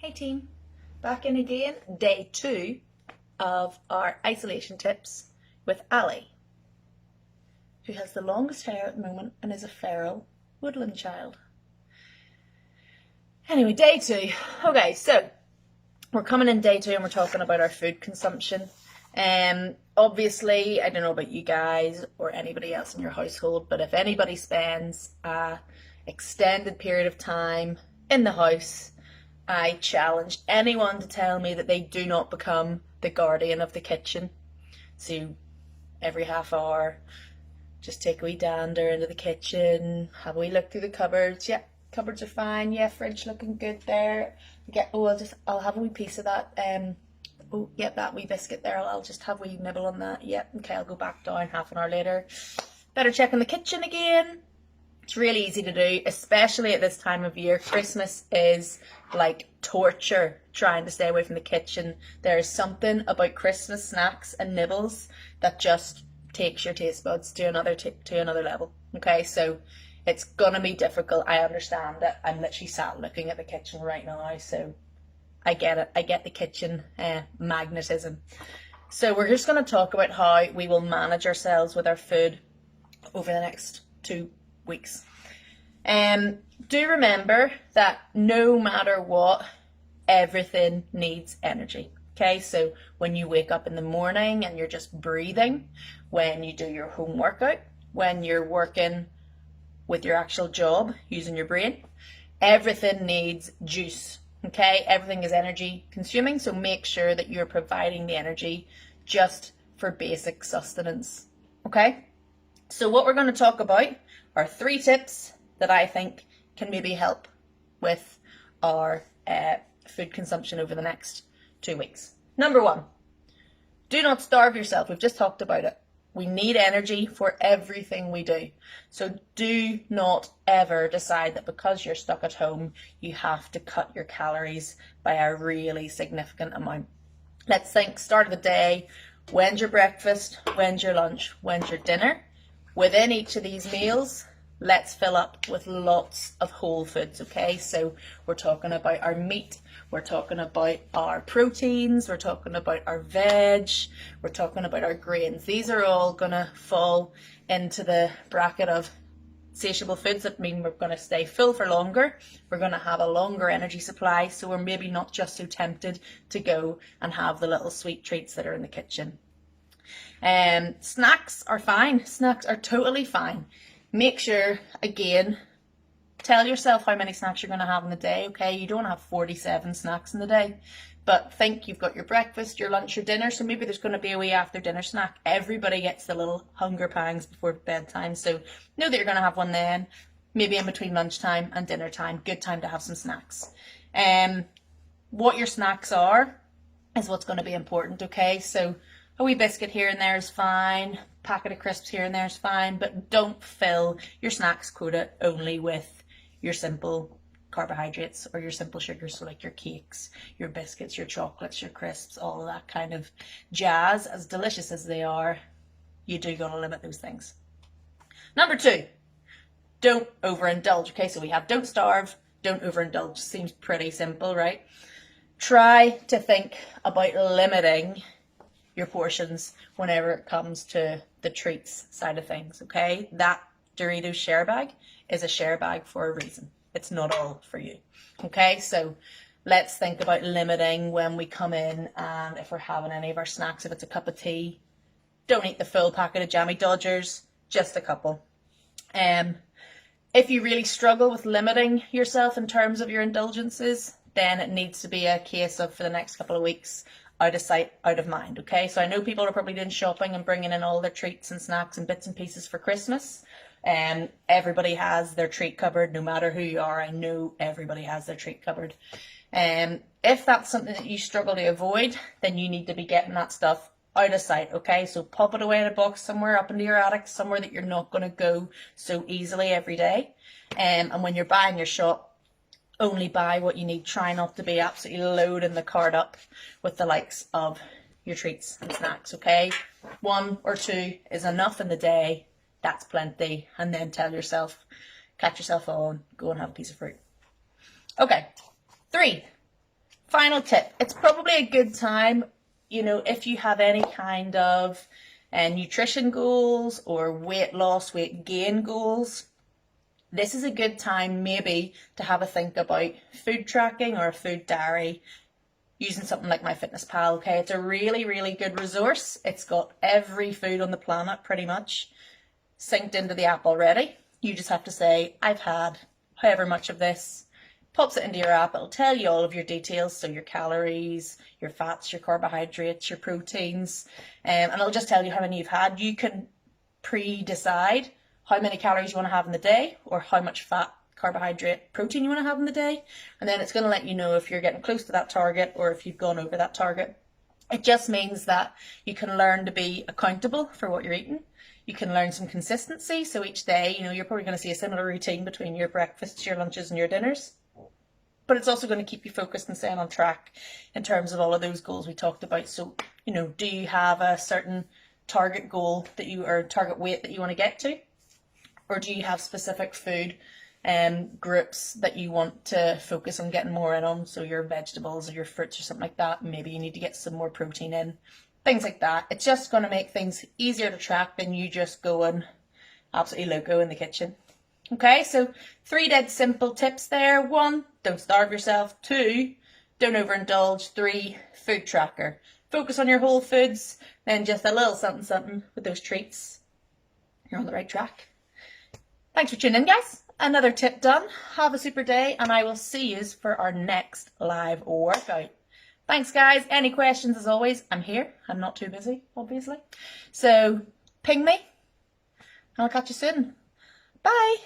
Hey team, back in again, day 2 of our isolation tips with Ali, who has the longest hair at the moment and is a feral woodland child. Anyway, day 2. Okay, so we're coming in day 2 and we're talking about our food consumption. Obviously, I don't know about you guys or anybody else in your household, but if anybody spends an extended period of time in the house, I challenge anyone to tell me that they do not become the guardian of the kitchen. So every half hour, just take a wee dander into the kitchen, have a wee look through the cupboards. Yeah, cupboards are fine. Yeah, fridge looking good there. I'll have a wee piece of that. Oh, yep, that wee biscuit there. I'll just have a wee nibble on that. Yep, okay, I'll go back down half an hour later. Better check in the kitchen again. It's really easy to do, especially at this time of year. Christmas is like torture trying to stay away from the kitchen. There is something about Christmas snacks and nibbles that just takes your taste buds to another level. Okay, so it's gonna be difficult. I understand it. I'm literally sat looking at the kitchen right now, so I get it. I get the kitchen magnetism. So we're just going to talk about how we will manage ourselves with our food over the next 2 weeks. Do remember that no matter what, everything needs energy. Okay, so when you wake up in the morning and you're just breathing, when you do your home workout, when you're working with your actual job using your brain, everything needs juice. Okay, everything is energy consuming, so make sure that you're providing the energy just for basic sustenance. Okay, so what we're going to talk about are 3 tips that I think can maybe help with our food consumption over the next 2 weeks. Number 1, do not starve yourself. We've just talked about it. We need energy for everything we do. So do not ever decide that because you're stuck at home, you have to cut your calories by a really significant amount. Let's think, start of the day, when's your breakfast, when's your lunch, when's your dinner? Within each of these meals, let's fill up with lots of whole foods, okay? So we're talking about our meat, we're talking about our proteins, we're talking about our veg, we're talking about our grains. These are all gonna fall into the bracket of satiable foods that mean we're gonna stay full for longer, we're gonna have a longer energy supply, so we're maybe not just so tempted to go and have the little sweet treats that are in the kitchen. Snacks are fine, snacks are totally fine. Make sure, again, tell yourself how many snacks you're going to have in the day, okay? You don't have 47 snacks in the day, but think you've got your breakfast, your lunch, your dinner, so maybe there's going to be a wee after dinner snack. Everybody gets the little hunger pangs before bedtime, so know that you're going to have one then, maybe in between lunchtime and dinner time. Good time to have some snacks. What your snacks are is what's going to be important, okay? So a wee biscuit here and there is fine, packet of crisps here and there is fine, but don't fill your snacks quota only with your simple carbohydrates or your simple sugars, so like your cakes, your biscuits, your chocolates, your crisps, all of that kind of jazz. As delicious as they are, you do got to limit those things. Number 2, don't overindulge. Okay, so we have don't starve, don't overindulge. Seems pretty simple, right? Try to think about limiting your portions whenever it comes to the treats side of things, okay? That Doritos share bag is a share bag for a reason. It's not all for you, okay? So let's think about limiting when we come in, and if we're having any of our snacks, if it's a cup of tea, don't eat the full packet of Jammy Dodgers, just a couple. If you really struggle with limiting yourself in terms of your indulgences, then it needs to be a case of, for the next couple of weeks, out of sight, out of mind, okay? So I know people are probably doing shopping and bringing in all their treats and snacks and bits and pieces for Christmas. Everybody has their treat cupboard, no matter who you are. I know everybody has their treat cupboard. If that's something that you struggle to avoid, then you need to be getting that stuff out of sight, okay? So pop it away in a box somewhere up into your attic, somewhere that you're not going to go so easily every day. And when you're buying your shop, only buy what you need. Try not to be absolutely loading the cart up with the likes of your treats and snacks, okay? 1 or 2 is enough in the day. That's plenty. And then tell yourself, catch yourself on, go and have a piece of fruit. Okay, 3, Final tip. It's probably a good time, if you have any kind of nutrition goals or weight loss, weight gain goals. This is a good time maybe to have a think about food tracking or a food diary using something like MyFitnessPal. Okay, it's a really, really good resource. It's got every food on the planet pretty much synced into the app already. You just have to say, I've had however much of this. Pops it into your app. It'll tell you all of your details, so your calories, your fats, your carbohydrates, your proteins, and it'll just tell you how many you've had. You can pre-decide how many calories you want to have in the day, or how much fat, carbohydrate, protein you want to have in the day, and then it's going to let you know if you're getting close to that target or if you've gone over that target. It just means that you can learn to be accountable for what you're eating. You can learn some consistency, so each day, you're probably going to see a similar routine between your breakfasts, your lunches and your dinners. But it's also going to keep you focused and staying on track in terms of all of those goals we talked about. So, do you have a certain target goal or target weight that you want to get to? Or do you have specific food groups that you want to focus on getting more in on? So your vegetables or your fruits or something like that. Maybe you need to get some more protein in. Things like that. It's just going to make things easier to track than you just going absolutely loco in the kitchen. Okay, so 3 dead simple tips there. 1, don't starve yourself. 2, don't overindulge. 3, food tracker. Focus on your whole foods, then just a little something something with those treats. You're on the right track. Thanks for tuning in, guys. Another tip done. Have a super day, and I will see you for our next live workout. Thanks, guys. Any questions, as always, I'm here. I'm not too busy, obviously. So ping me, and I'll catch you soon. Bye.